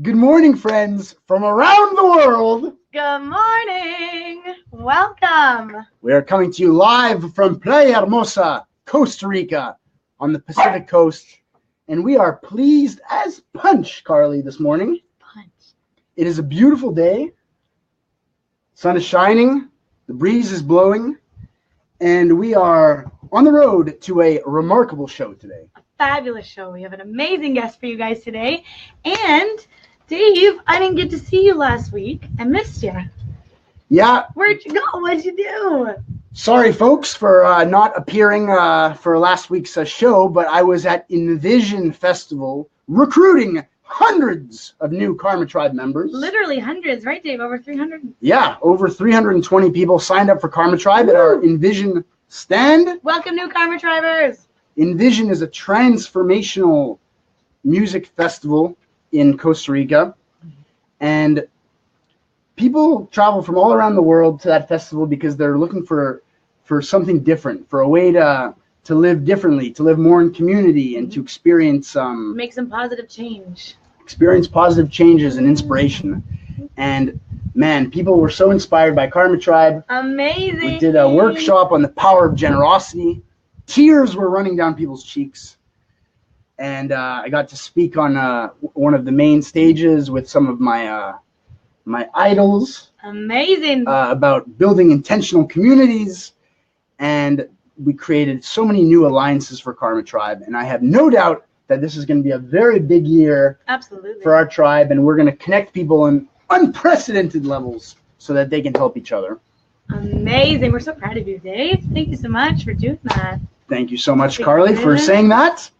Good morning, friends from around the world. Good morning. Welcome. We are coming to you live from Playa Hermosa, Costa Rica, on the Pacific Coast. And we are pleased as punch, Carly, this morning. Punch. It is a beautiful day. Sun is shining. The breeze is blowing. And we are on the road to a remarkable show today. A fabulous show. We have an amazing guest for you guys today. And Dave, I didn't get to see you last week. I missed you. Yeah. Where'd you go? What'd you do? Sorry, folks, for not appearing for last week's show, but I was at Envision Festival recruiting hundreds of new Karma Tribe members. Literally hundreds, right, Dave? Over 300? Yeah, over 320 people signed up for Karma Tribe at our Envision stand. Welcome, new Karma Tribers. Envision is a transformational music festival in Costa Rica, and people travel from all around the world to that festival because they're looking for something different, for a way to live differently, to live more in community, and to experience make some positive change. Experience positive changes and inspiration. And man, people were so inspired by Karma Tribe. Amazing. We did a workshop on the power of generosity. Tears were running down people's cheeks. And I got to speak on one of the main stages with some of my idols. Amazing. About building intentional communities. And we created so many new alliances for Karma Tribe. And I have no doubt that this is going to be a very big year. Absolutely. For our tribe. And we're going to connect people on unprecedented levels so that they can help each other. Amazing. We're so proud of you, Dave. Thank you so much for doing that. Thank you so much, Carly, for saying that.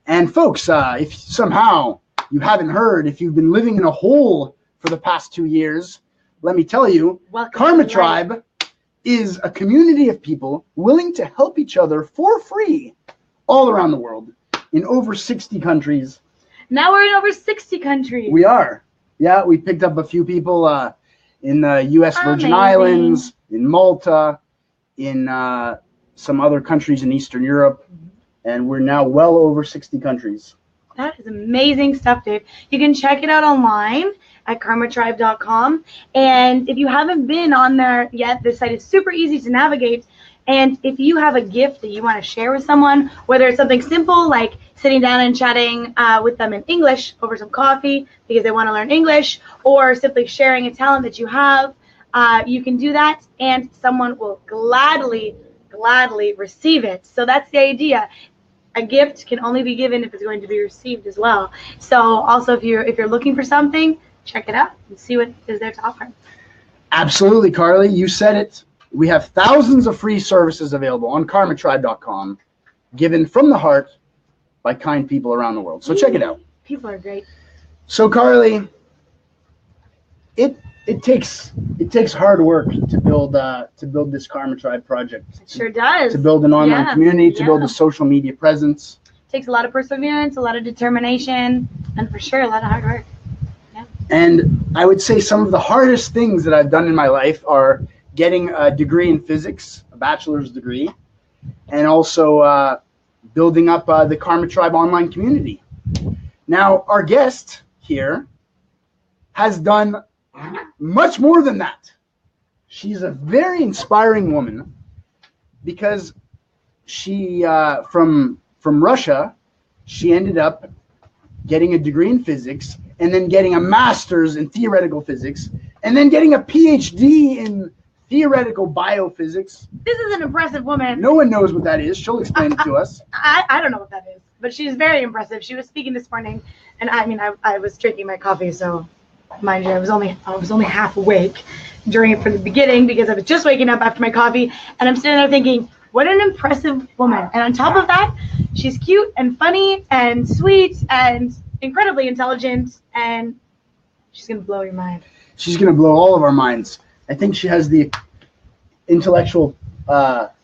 And folks, if somehow you haven't heard, if you've been living in a hole for the past 2 years, let me tell you, Karma Tribe is a community of people willing to help each other for free all around the world in over 60 countries. Now we're in over 60 countries. We are. Yeah, we picked up a few people in the U.S. Virgin Islands, in Malta, in some other countries in Eastern Europe. And we're now well over 60 countries. That is amazing stuff, Dave. You can check it out online at karmatribe.com. And if you haven't been on there yet, this site is super easy to navigate. And if you have a gift that you want to share with someone, whether it's something simple like sitting down and chatting with them in English over some coffee because they want to learn English, or simply sharing a talent that you have, you can do that and someone will gladly receive it. So that's the idea. A gift can only be given if it's going to be received as well. So also if you're looking for something, check it out and see what is there to offer. Absolutely, Carly. You said it. We have thousands of free services available on karmatribe.com, given from the heart by kind people around the world. So check it out. People are great. So Carly, it takes hard work to build this Karma Tribe project. It sure does. To build an online community, to build a social media presence. It takes a lot of perseverance, a lot of determination, and for sure a lot of hard work. Yeah. And I would say some of the hardest things that I've done in my life are getting a degree in physics, a bachelor's degree, and also building up the Karma Tribe online community. Now, our guest here has done much more than that. She's a very inspiring woman because she, from Russia, she ended up getting a degree in physics and then getting a master's in theoretical physics and then getting a PhD in theoretical biophysics. This is an impressive woman. No one knows what that is. She'll explain it to us. I don't know what that is, but she's very impressive. She was speaking this morning, and I was drinking my coffee, so mind you, I was only half awake during it from the beginning because I was just waking up after my coffee, and I'm sitting there thinking, what an impressive woman. And on top of that, she's cute and funny and sweet and incredibly intelligent, and she's going to blow your mind. She's going to blow all of our minds. I think she has the intellectual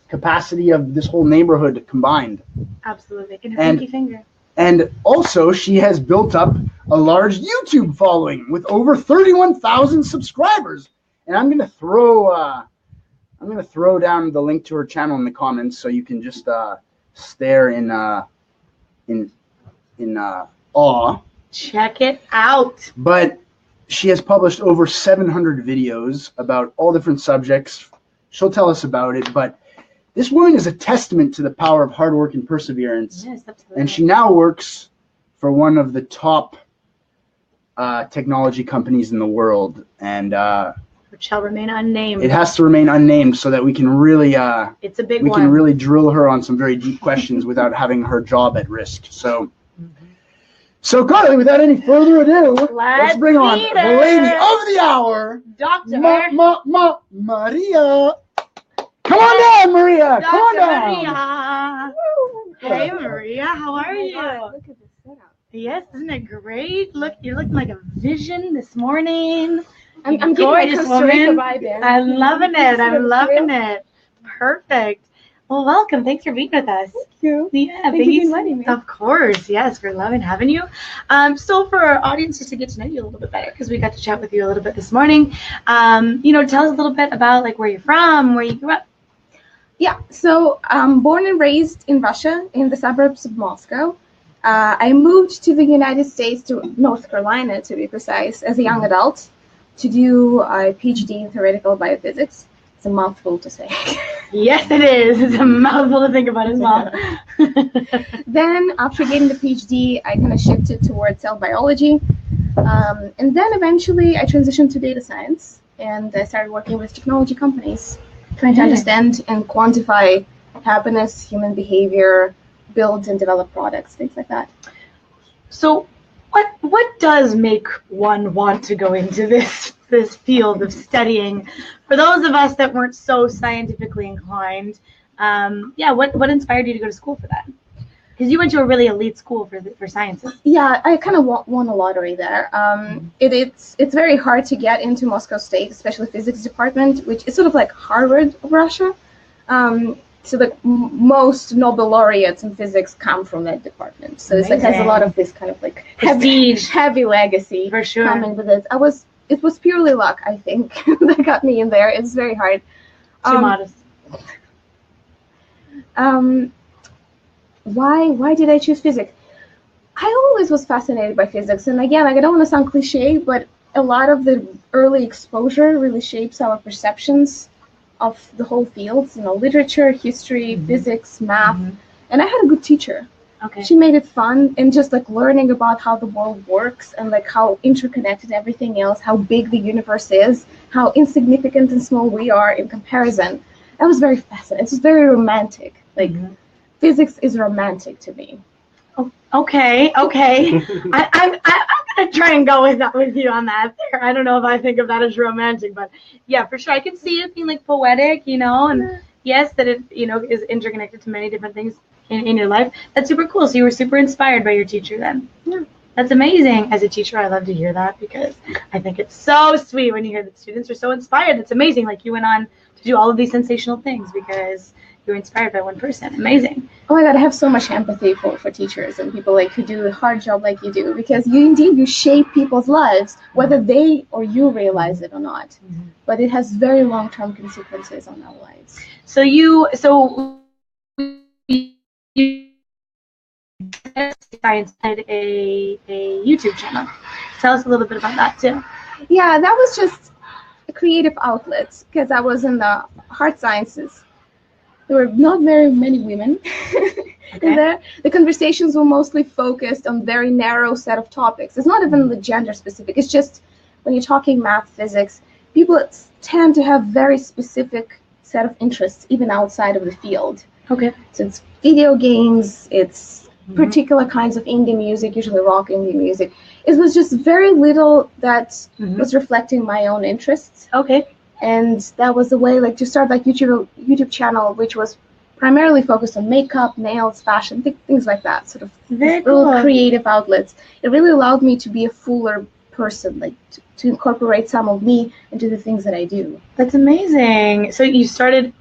capacity of this whole neighborhood combined. Absolutely. In her pinky finger. And also, she has built up a large YouTube following with over 31,000 subscribers. And I'm gonna throw down the link to her channel in the comments so you can just stare in awe Check it out. But she has published over 700 videos about all different subjects. She'll tell us about it, but this woman is a testament to the power of hard work and perseverance. Yes, absolutely. And she now works for one of the top technology companies in the world, and which shall remain unnamed. it has to remain unnamed so that we can really it's a big we one. can really drill her on some very deep questions without having her job at risk. So Carly, without any further ado, let's bring on meet the her. lady of the hour, Dr. Maria. Come on down, Maria. Come on down. Maria. Hey, Maria, how are you? God, look at this setup. Yes, isn't it great? Look, you're looking like a vision this morning. I'm getting my Costa Rica vibe in. I'm loving it. I'm Thank loving you. it. Perfect. Well, welcome. Thanks for being with us. Thank you. Yeah, Thank you for inviting me. Of course, yes, we're loving having you. So for our audience, just to get to know you a little bit better, because we got to chat with you a little bit this morning. Tell us a little bit about like where you're from, where you grew up. Yeah, so I'm born and raised in Russia, in the suburbs of Moscow. I moved to the United States, to North Carolina to be precise, as a young adult to do a PhD in theoretical biophysics. It's a mouthful to say. Yes, it is. It's a mouthful to think about as well. Then, after getting the PhD, I kind of shifted towards cell biology. And then eventually I transitioned to data science, and I started working with technology companies, trying to understand and quantify happiness, human behavior, build and develop products, things like that. So what does make one want to go into this field of studying? For those of us that weren't so scientifically inclined, what inspired you to go to school for that? Because you went to a really elite school for sciences. Yeah, I kind of won a lottery there. It's very hard to get into Moscow State, especially physics department, which is sort of like Harvard of Russia. So the most Nobel laureates in physics come from that department. So it's like has a lot of this kind of like heavy legacy for sure coming with it. It was purely luck, I think, that got me in there. It's very hard. Too modest. Why did I choose physics? I always was fascinated by physics, and again, I don't want to sound cliche, but a lot of the early exposure really shapes our perceptions of the whole fields, literature, history, physics, math, and I had a good teacher. Okay. She made it fun, and just like learning about how the world works and like how interconnected everything else, how big the universe is, how insignificant and small we are in comparison. That was very fascinating. It's very romantic. Like physics is romantic to me. Oh, okay. I'm gonna try and go with you on that. I don't know if I think of that as romantic, but yeah, for sure, I can see it being like poetic, and yes, that it is interconnected to many different things in your life. That's super cool. So you were super inspired by your teacher then. Yeah. That's amazing. As a teacher, I love to hear that because I think it's so sweet when you hear that students are so inspired. It's amazing. Like you went on to do all of these sensational things because you were inspired by one person. Amazing. Oh my God, I have so much empathy for teachers and people like who do a hard job like you do, because you shape people's lives, whether they or you realize it or not. But it has very long-term consequences on our lives. So you science had a YouTube channel. Tell us a little bit about that too. Yeah, that was just a creative outlet because I was in the hard sciences. There were not very many women in there. The conversations were mostly focused on very narrow set of topics. It's not even the gender specific. It's just when you're talking math, physics, people tend to have very specific set of interests even outside of the field. Okay. So it's video games, it's particular kinds of indie music, usually rock indie music. It was just very little that was reflecting my own interests. Okay. And that was the way, like, to start like YouTube channel, which was primarily focused on makeup, nails, fashion, things like that. Sort of little creative outlets. It really allowed me to be a fuller person, like to incorporate some of me into the things that I do. That's amazing. So you started.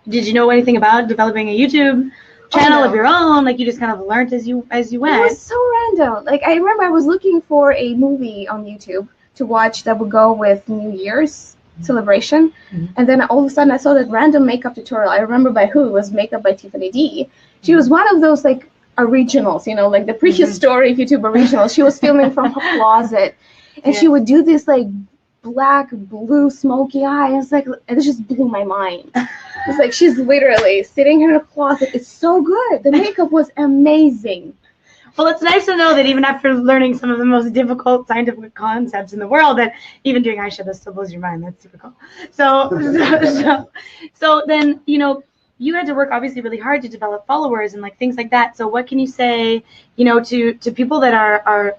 Did you know anything about developing a YouTube channel of your own? Like you just kind of learned as you went. It was so random. Like I remember I was looking for a movie on YouTube to watch that would go with New Year's celebration, and then all of a sudden I saw that random makeup tutorial. I remember by who. It was Makeup by Tiffany D. She was one of those like originals, like the prehistoric YouTube originals. She was filming from her closet, and she would do this like black, blue, smoky eyes. Like, it just blew my mind. It's like she's literally sitting in her closet. It's so good. The makeup was amazing. Well, it's nice to know that even after learning some of the most difficult scientific concepts in the world, that even doing eyeshadow still blows your mind. That's super cool. So then, you had to work obviously really hard to develop followers and like things like that. So what can you say, to people that are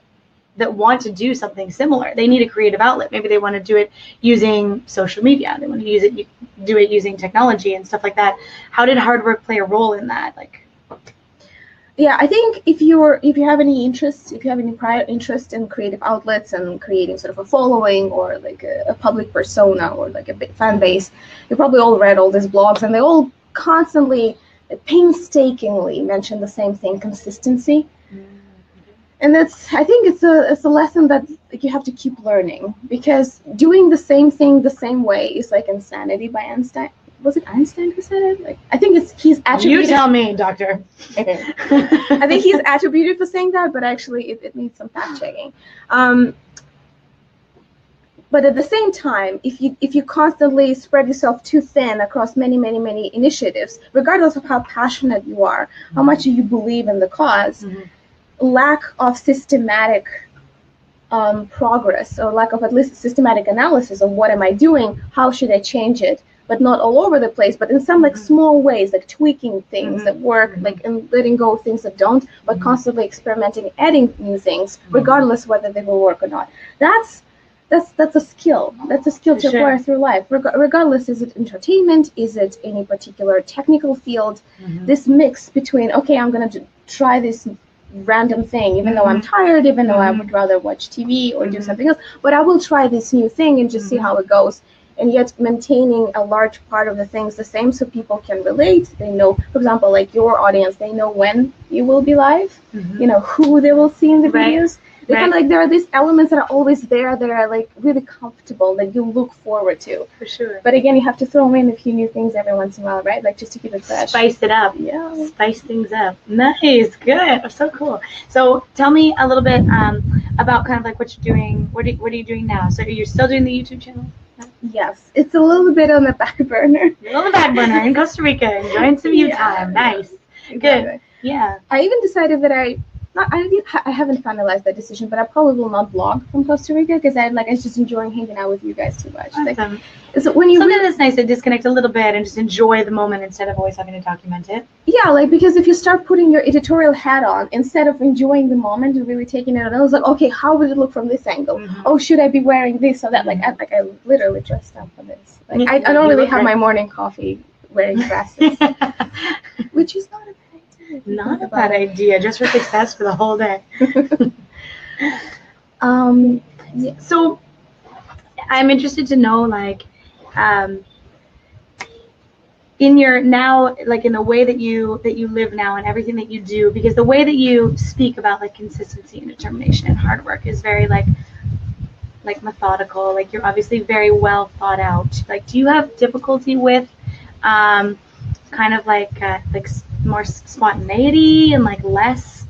that want to do something similar? They need a creative outlet. Maybe they want to do it using social media. They want to do it using technology and stuff like that. How did hard work play a role in that? Yeah, I think if you have any interest, if you have any prior interest in creative outlets and creating sort of a following or like a public persona or like a big fan base, you probably all read all these blogs, and they all constantly, painstakingly mention the same thing: consistency. And I think it's a lesson that you have to keep learning, because doing the same thing the same way is like insanity by Einstein. Was it Einstein who said it? I think he's attributed. You tell me, doctor. I think he's attributed for saying that, but actually it needs some fact checking. But at the same time, if you constantly spread yourself too thin across many, many, many initiatives, regardless of how passionate you are, how much you believe in the cause, lack of systematic progress, or lack of at least systematic analysis of what am I doing, how should I change it, but not all over the place, but in some like small ways, like tweaking things that work, like, and letting go of things that don't, but constantly experimenting, adding new things, regardless whether they will work or not. That's a skill. That's a skill to acquire through life. Regardless, is it entertainment? Is it any particular technical field? This mix between, okay, I'm gonna try this random thing, even though I'm tired, even though I would rather watch TV or do something else, but I will try this new thing and just see how it goes. And yet maintaining a large part of the things the same, so people can relate. They know, for example, like your audience, they know when you will be live, who they will see in the videos. They kind of like, there are these elements that are always there that are like really comfortable, that you look forward to. For sure. But again, you have to throw in a few new things every once in a while, right? Like, just to keep it fresh. Spice it up. Yeah. Spice things up. Nice. Good. So cool. So tell me a little bit about kind of like what you're doing. What are you doing now? So you're still doing the YouTube channel? Yes. It's a little bit on the back burner. You're on the back burner in Costa Rica, enjoying some you time. Nice. Exactly. Good. Yeah. I even decided that I haven't finalized that decision, but I probably will not blog from Costa Rica, because I was just enjoying hanging out with you guys too much. Awesome. So when you something that's nice to disconnect a little bit and just enjoy the moment instead of always having to document it. Yeah, like, because if you start putting your editorial hat on instead of enjoying the moment and really taking it on, I was like, okay, how would it look from this angle? Oh, should I be wearing this or that? Like, I literally dressed up for this. Like, I don't really have my morning coffee wearing dresses, which is not a bad idea. Not a bad idea, just for success for the whole day. Yeah. So I'm interested to know, like, in your now, like in the way that you live now and everything that you do, because the way that you speak about like consistency and determination and hard work is very like methodical. Like, you're obviously very well thought out. Like, do you have difficulty with kind of like more spontaneity and like less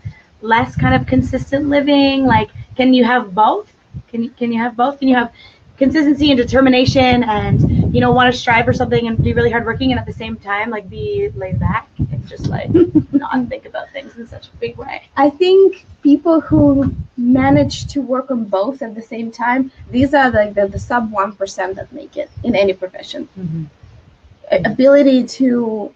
kind of consistent living? Like, can you have both? Can you have both? Can you have consistency and determination and want to strive for something and be really hardworking, and at the same time like be laid back and just like not think about things in such a big way? I think people who manage to work on both at the same time, these are like the sub 1% that make it in any profession. Ability to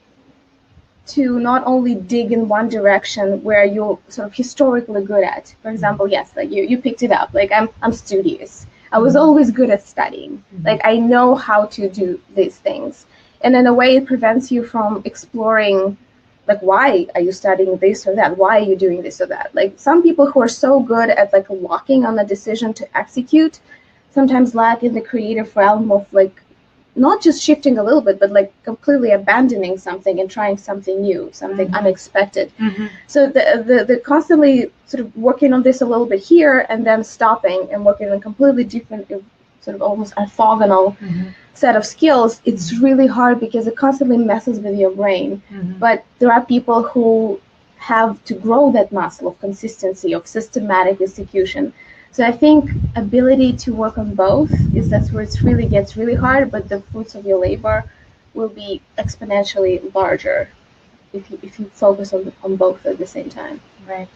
not only dig in one direction where you're sort of historically good at. For example, yes, like you picked it up. Like, I'm studious. I was always good at studying. Like, I know how to do these things. And in a way, it prevents you from exploring, like, why are you studying this or that? Why are you doing this or that? Like, some people who are so good at like locking on a decision to execute sometimes lack in the creative realm of like not just shifting a little bit, but like completely abandoning something and trying something new, something unexpected. So the constantly sort of working on this a little bit here and then stopping and working on a completely different, sort of almost orthogonal set of skills, it's really hard because it constantly messes with your brain. But there are people who have to grow that muscle of consistency, of systematic execution. So I think ability to work on both that's where it really gets really hard, but the fruits of your labor will be exponentially larger if you focus on both at the same time. Right.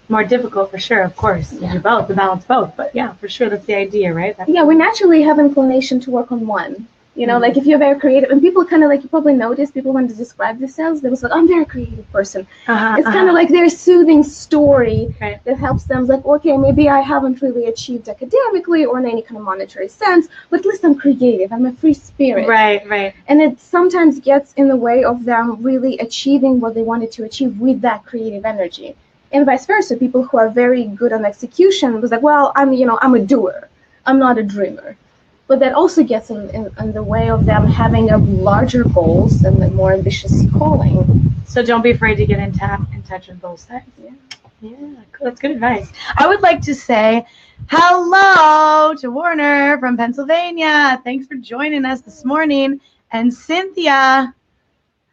More difficult for sure, of course. You do both, to balance both. But yeah, for sure, that's the idea, right? Yeah, we naturally have inclination to work on one. You know, like if you're very creative, and people kind of like, you probably notice, people want to describe themselves, they was like, I'm a very creative person. It's kind of like their soothing story that helps them, like, okay, maybe I haven't really achieved academically or in any kind of monetary sense, but at least I'm creative, I'm a free spirit. Right. And it sometimes gets in the way of them really achieving what they wanted to achieve with that creative energy. And vice versa, people who are very good on execution was like, well, I'm a doer, I'm not a dreamer. But that also gets in the way of them having a larger goals and a more ambitious calling. So don't be afraid to get in touch with both sides. Yeah, cool. That's good advice. I would like to say hello to Warner from Pennsylvania. Thanks for joining us this morning. And Cynthia.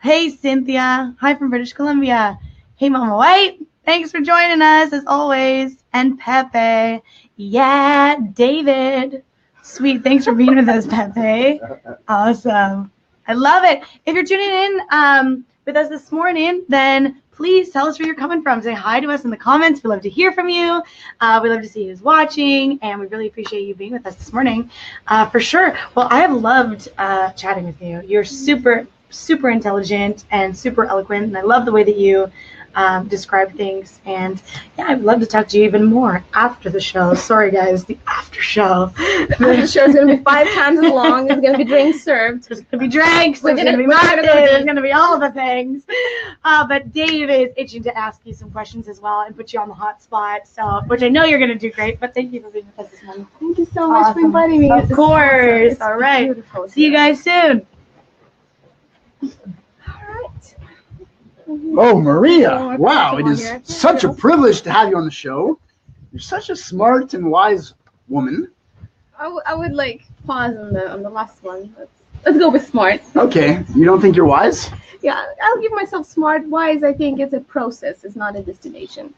Hey, Cynthia. Hi from British Columbia. Hey, Mama White. Thanks for joining us as always. And Pepe. Yeah, David. Sweet. Thanks for being with us, Pepe. Awesome. I love it. If you're tuning in with us this morning, then please tell us where you're coming from. Say hi to us in the comments. We love to hear from you. We love to see who's watching, and we really appreciate you being with us this morning, for sure. Well, I have loved chatting with you. You're super, super intelligent and super eloquent, and I love the way that you describe things. And yeah, I'd love to talk to you even more after the show. Sorry, guys, the after show. The show is going to be 5 times as long. There's going to be drinks served. There's going to be drinks. There's going to be marketing. There's going to be all the things. But Dave is itching to ask you some questions as well and put you on the hot spot. So, which I know you're going to do great. But thank you for being with us this morning. Thank you so much for inviting me. Of course. All right. See you guys soon. Oh, Maria. Wow, it is such a privilege to have you on the show. You're such a smart and wise woman. I would like pause on the last one. Let's go with smart. Okay. You don't think you're wise? Yeah, I'll give myself smart. Wise, I think, is a process. It's not a destination.